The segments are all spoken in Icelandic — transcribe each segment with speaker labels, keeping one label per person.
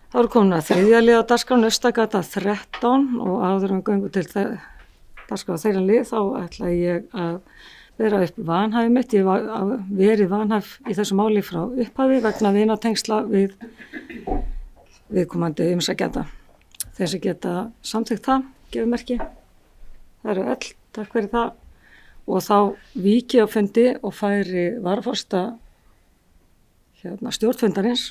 Speaker 1: Þá erum komin að þriðja lið á dagskrá, Naustagata 13 og áður en göngum til dagskrá þeirra lið þá ætla ég að vera upp vanhæfi mitt. Ég var verið vanhæf í þessu máli frá upphafi vegna vinatengsla við viðkomandi umsækjanda. Þeir sem geta samþykkt það, gefur merki. Það eru öll, takk fyrir það. Og þá víki á fundi og færi varaforseta stjórnfundarins.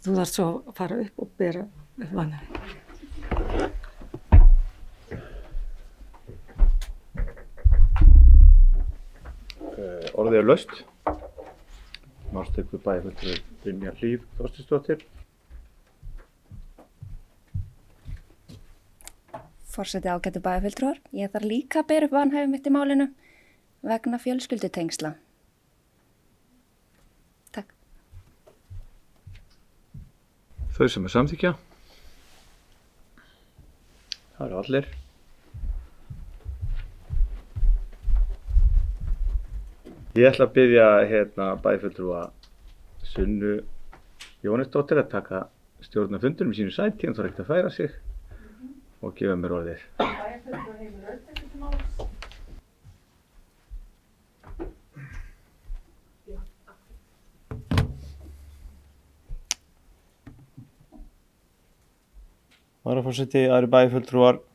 Speaker 1: Þú þarft svo að fara upp og bera upp vanhæfi.
Speaker 2: Orðið er laust. Málstekur bæjarfulltrúi Brynja Hlíf Þorsteinsdóttir.
Speaker 3: Forseti ágætu bæjarfulltrúar, ég þarf líka að bera upp vanhæfi mitt í málinu vegna fjölskyldutengsla. Takk.
Speaker 2: Þau sem er samþykja. Það eru allir. Ég ætla að biðja bæjarfulltrúa Sunnu Jóhannesdóttir að taka stjórn af fundinum í sínu sæti, hann þarf ekkert að færa sig og gefa mér orðið.
Speaker 1: Bæjarfulltrúi Heimir Örn tekur til máls.
Speaker 2: Varaforseti, aðrir bæjarfulltrúar.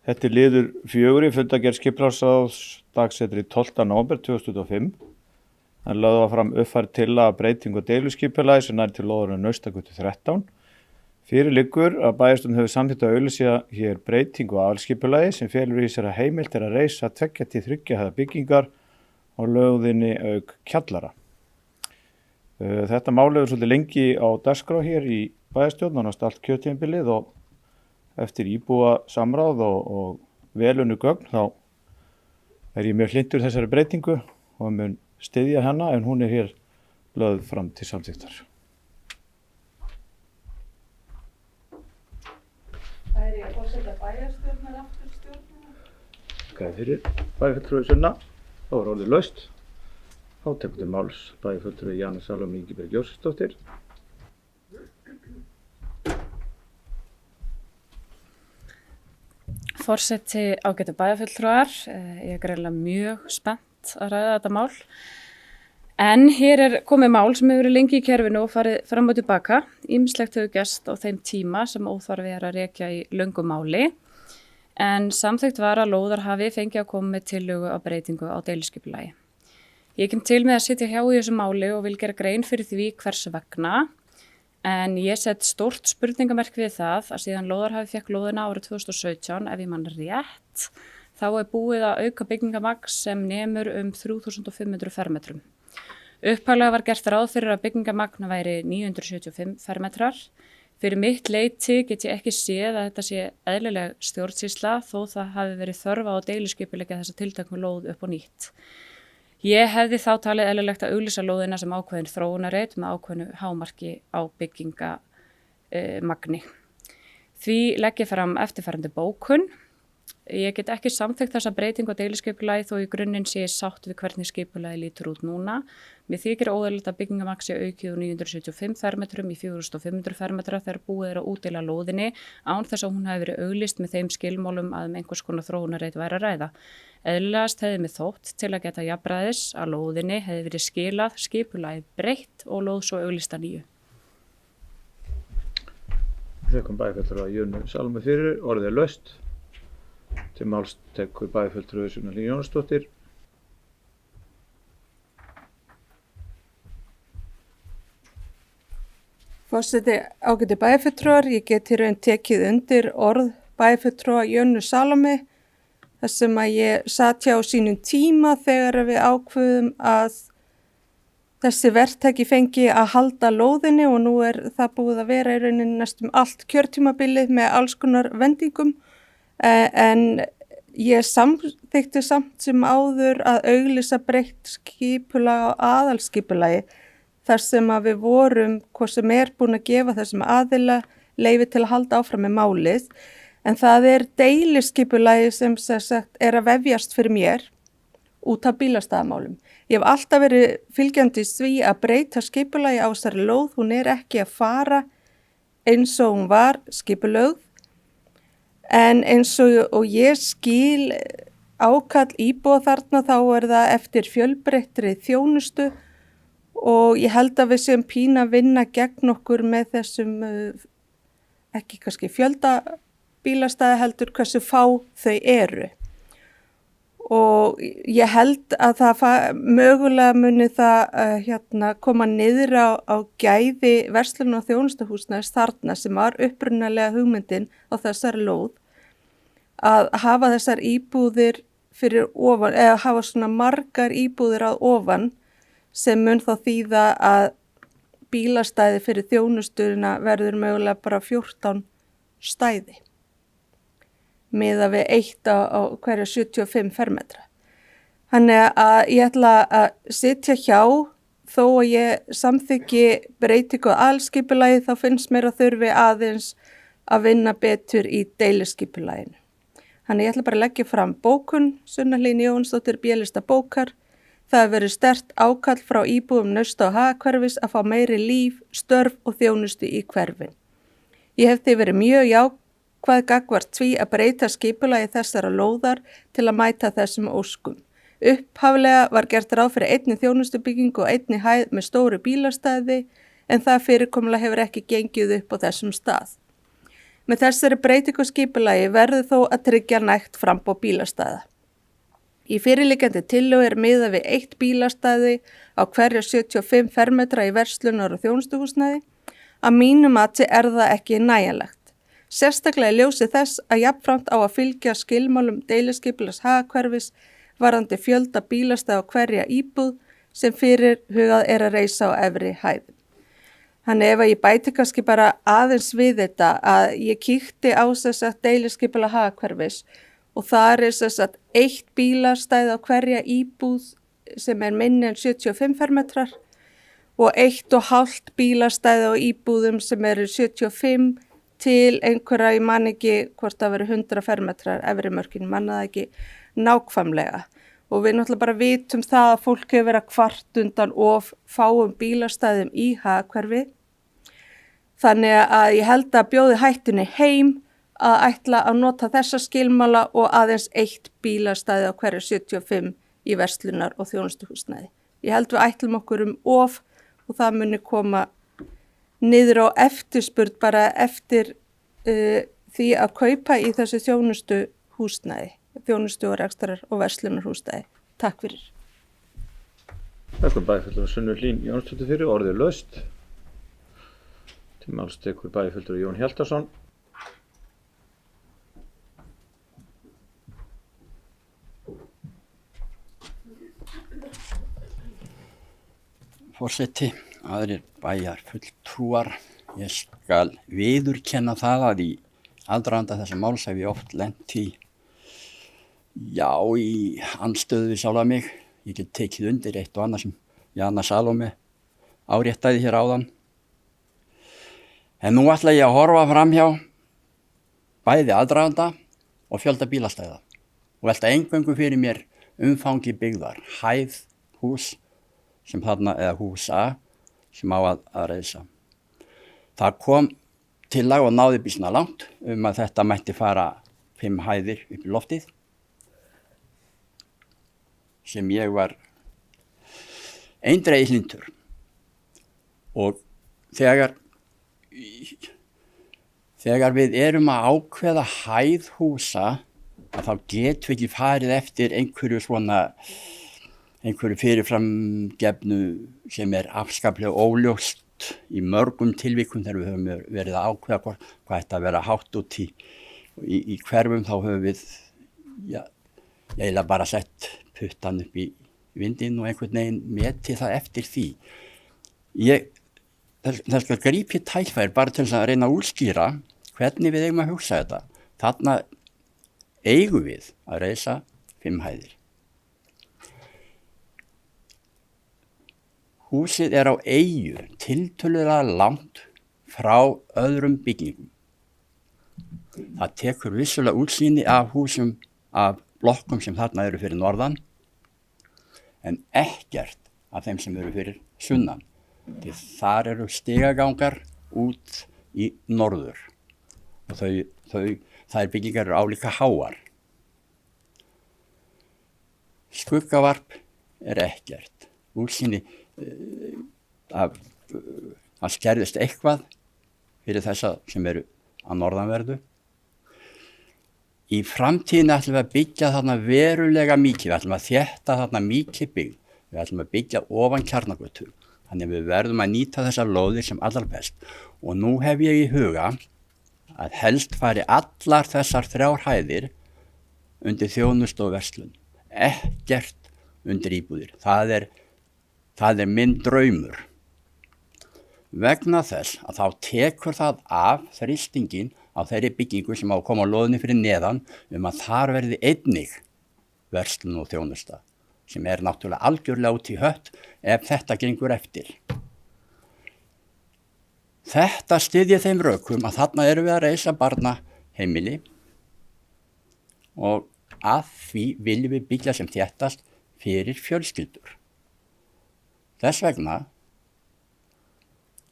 Speaker 2: Þetta er liður 4 í fundargerð skipulagsráðs dagsetri 12. nóvember 2025. Það lögðu fram uppfærð tillaga breytingu á deiluskipulagi sem nær til lóðarinnar Naustagötu 13. Fyrir liggur að bæjarstjórn hefur samþykkt að auglýsa hér breytingu á aðalskipulagi sem felur í sér að heimilt er að reisa 2 til 3 hæða byggingar á lóðinni auk kjallara. Þetta mál hefur svolítið lengi á dagskrá hér í bæjarstjórn, nánast allt kjörtímabilið og eftir íbúa samráð og velunnu gögn þá er ég mjög hlynntur þessari breytingu og mun styðja hana en hún er hér lögð fram til samþykktar.
Speaker 1: Það er ég að forseta bæjarstjórnar aftur stjórnina.
Speaker 2: Takk fyrir bæjarfulltrúi Sunna. Þá er orðið laust. Þá tekur til máls bæjarfulltrúi Jana Salóme Ingibjörg Jósefsdóttir.
Speaker 4: Forseti ágætu bæjarfulltrúar, ég er greinilega mjög spennt að ræða þetta mál. En hér er komið mál sem hefur verið lengi í kerfinu og farið fram og tilbaka. Ýmislegt hefur gerst á þeim tíma sem óþarfi er að rekja í löngu máli. En samþykkt var að lóðarhafi fengi að koma með tillögu á breytingu á deiluskipulagi. Ég kem til með að sitja hjá í þessu máli og vil gera grein fyrir því hvers vegna. En ég sett stórt spurningamerk við það að síðan lóðarhafi fekk lóðina árið 2017, ef ég man rétt, þá er búið að auka byggingamagn sem nemur 3500 fermetrum. Upphaflega var gert ráð fyrir að byggingamagn væri 975 fermetrar. Fyrir mitt leyti get ég ekki séð að þetta sé eðlileg stjórnsýsla þó það hafi verið þörf á að deiluskipuleggja þessa tilteknu lóð upp á nýtt. Ég hefði þá talið eðlilegt að auglýsa lóðina sem ákveðin þróunarreit með ákveðinu hámarki á byggingamagni. Því legg ég fram eftirfarandi bókun. Ég get ekki samþykkt þessa breytingu á deiluskipulagi þó í grunninn sé ég sátt við hvernig skipulagi lítur út núna. Mér þykir óeðlilegt að byggingamagn sé aukið úr 975 fermetrum í 4500 fermetra þegar búið er að útdeila lóðinni án þess að hún hafi verið auglýst með þeim skilmálum að einhvers konar þróunarreit væri að ræða. Eðlilegast hefði mig þótt til að geta jafnræðis að lóðinni hefði verið skilað, skipulagið breytt og lóð svo auglýsta nýju.
Speaker 2: Þakka bæjarfulltrúa Jönu Salóme fyrir, orðið er laust. Til máls tekur bæjarfulltrúi Sunna Jóhannesdóttir.
Speaker 5: Forseti ágætu bæjarfulltrúar, ég get í raun tekið undir orð bæjarfulltrúa Jönu Salóme þar sem að ég sat hjá sínum tíma þegar við ákveðum að þessi verktaki fengi að halda lóðinni og nú er það búið að vera í rauninni næstum allt kjörtímabilið með alls konar vendingum en ég samþykti samt sem áður að auglýsa breytt skipulag á aðalskipulagi þar sem að við vorum hvað sem er búin að gefa þessum aðila leyfi til að halda áfram með málið en það er deiluskipulagi sem sagt er að vefjast fyrir mér út af bílastæðamálum. Ég hef alltaf verið fylgjandi því að breyta skipulagi á þessari lóð, hún er ekki að fara eins og hún var skipulögð, en eins og ég skil ákall íbúa þarna þá það eftir fjölbreyttri þjónustu og ég held að við séum pína að vinna gegn okkur með þessum, ekki kannski fjölda bílastæði heldur hversu fá þau eru. Og ég held að það mögulega muni það koma niður á gæði verslun og þjónustahúsnæðis þarna sem var upprunalega hugmyndin á þessari lóð að hafa þessar íbúðir fyrir ofan, eða hafa svona margar íbúðir að ofan sem mun þá þýða að bílastæði fyrir þjónustuna verður mögulega bara 14 stæði. Miða við 1 á hverja 75 fermetra. Þannig að ég ætla að sitja hjá þó að ég samþykki breytingu á aðalskipulagi þá finnst mér að þurfi aðeins að vinna betur í deiliskipulaginu. Þannig ég ætla bara að leggja fram bókun, Sunna Hlín Jónsdóttir B-lista bókar. Það hefur verið sterkt ákall frá íbúum Nausta og Hagahverfis að fá meiri líf, störf og þjónustu í hverfin. Ég hef því verið mjög jákvæð gagnvart því að breyta skipulagi þessara lóðar til að mæta þessum óskum. Upphaflega var gert ráð fyrir einni þjónustubyggingu og einni hæð með stóru bílastæði en það fyrirkomulag hefur ekki gengið upp á þessum stað. Með þessari breytingu skipulagi verður þó að tryggja nægt framboð bílastæða. Í fyrirliggjandi tillögu miðað við 1 bílastæði á hverja 75 fermetra í verslunar og þjónustuhúsnæði. Að mínu mati það ekki nægjanlegt. Sérstaklega í ljósi þess að jafnframt á að fylgja skilmálum deiliskipulags Hagahverfis varðandi fjölda bílastæða á hverja íbúð sem fyrirhugað að reisa á efri hæðum. Þannig ef ég bæti kannski bara aðeins við þetta að ég kíkti á þess að deiliskipulag Hagahverfis og það þess að 1 bílastæði á hverja íbúð sem minni en 75 fermetrar og 1,5 bílastæði á íbúðum sem eru 75 til einhverja, ég man ekki hvort það veri 100 fermetrar efri mörkin, manna það ekki nákvæmlega. Og við náttúrulega bara vitum það að fólk hefur verið að kvart undan of fáum bílastæðum í Hagahverfi. Þannig að ég held að bjóði hættunni heim að ætla að nota þessa skilmála og aðeins 1 bílastæði á hverju 75 í verslunar og þjónustuhúsnæði. Ég held við ætlum okkur of og það muni koma niður á eftirspurn bara eftir því að kaupa í þessu þjónustuhúsnæði, þjónustu og rekstrar og verslunarhúsnæði. Takk fyrir.
Speaker 2: Þakka bæjarfulltrúa Sunnu Hlín Jónsdóttur fyrir orðið laust. Til máls tekur bæjarfulltrúi Jón Hjaltason.
Speaker 6: Forseti, aðrir bæjarfulltrúar, ég skal viðurkenna það að í aðdraganda þessa máls hef ég oft lent í andstöðu við sjálfa mig. Ég get tekið undir eitt og annað sem Jana Salóme áréttaði hér áðan. En nú ætla ég að horfa framhjá bæði aðdraganda og fjölda bílastæða og velta eingöngu fyrir mér umfangi byggðar, hæð, hús sem þarna, eða hús A sem á að reisa. Það kom tillaga og náði býsna langt að þetta mætti fara 5 hæðir upp í loftið sem ég var eindregið hlynntur. Og þegar við erum að ákveða hæð húsa að þá getum við ekki farið eftir einhverju fyrirframgefnu sem afskaplega óljóst í mörgum tilvikum þegar við höfum verið að ákveða hvað ætti að vera hátt út í hverfum, þá höfum við eiginlega bara sett puttan upp í vindinn og einhvern veginn meti það eftir því. Það skal grípa tækifæri bara til að reyna að útskýra hvernig við eigum að hugsa þetta. Þarna eigum við að reisa 5 hæðir. Húsið á eyju, tiltölulega langt frá öðrum byggingum. Það tekur vissulega útsýni af húsum, af blokkum sem þarna eru fyrir norðan, en ekkert af þeim sem eru fyrir sunnan. Því þar eru stigagangar út í norður og þær byggingar eru álíka háar. Skuggavarp er ekkert. Útsýni það skerðist eitthvað fyrir þessa sem eru að norðanverðu. Í framtíðinu ætlum við að byggja þarna verulega mikið, við ætlum að þétta þarna mikið byggð, við ætlum að byggja ofan Kjarnagötu, þannig við verðum að nýta þessar lóðir sem allar best. Og nú hef ég í huga að helst fari allar þessar 3 hæðir undir þjónustu og verslun, ekkert undir íbúðir. Það er minn draumur. Vegna þess að þá tekur það af þrýstingin á þeirri byggingu sem á að koma á lóðinni fyrir neðan að þar verði einnig verslun og þjónusta sem er náttúrulega algjörlega út í hött ef þetta gengur eftir. Þetta styðji þeim rökum að þarna erum við að reisa barnaheimili og að því viljum við byggja sem þéttast fyrir fjölskyldur. Þess vegna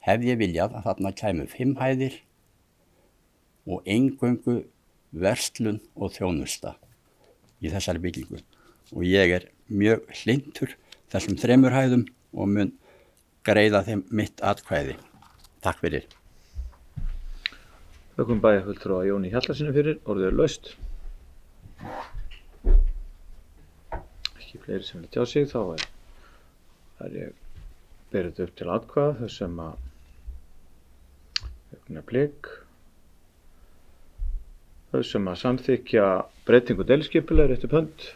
Speaker 6: hefði ég viljað að þarna kæmu 5 hæðir og eingöngu verslun og þjónusta í þessari byggingu. Og ég er mjög hlynntur þessum 3 hæðum og mun greiða þeim mitt atkvæði. Takk fyrir.
Speaker 2: Þökkum bæjarfulltrúa Jóni Hjallarsyni fyrir, orðið er laust. Ekki fleiri sem vilja tjá sig, þá er ég berið upp til atkvæða þessum að augnablik. Þessum að samþykkja breytingu deiliskipulags rétt upp hönd.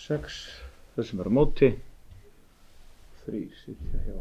Speaker 2: 6, þessum eru á móti. 3 sitja hjá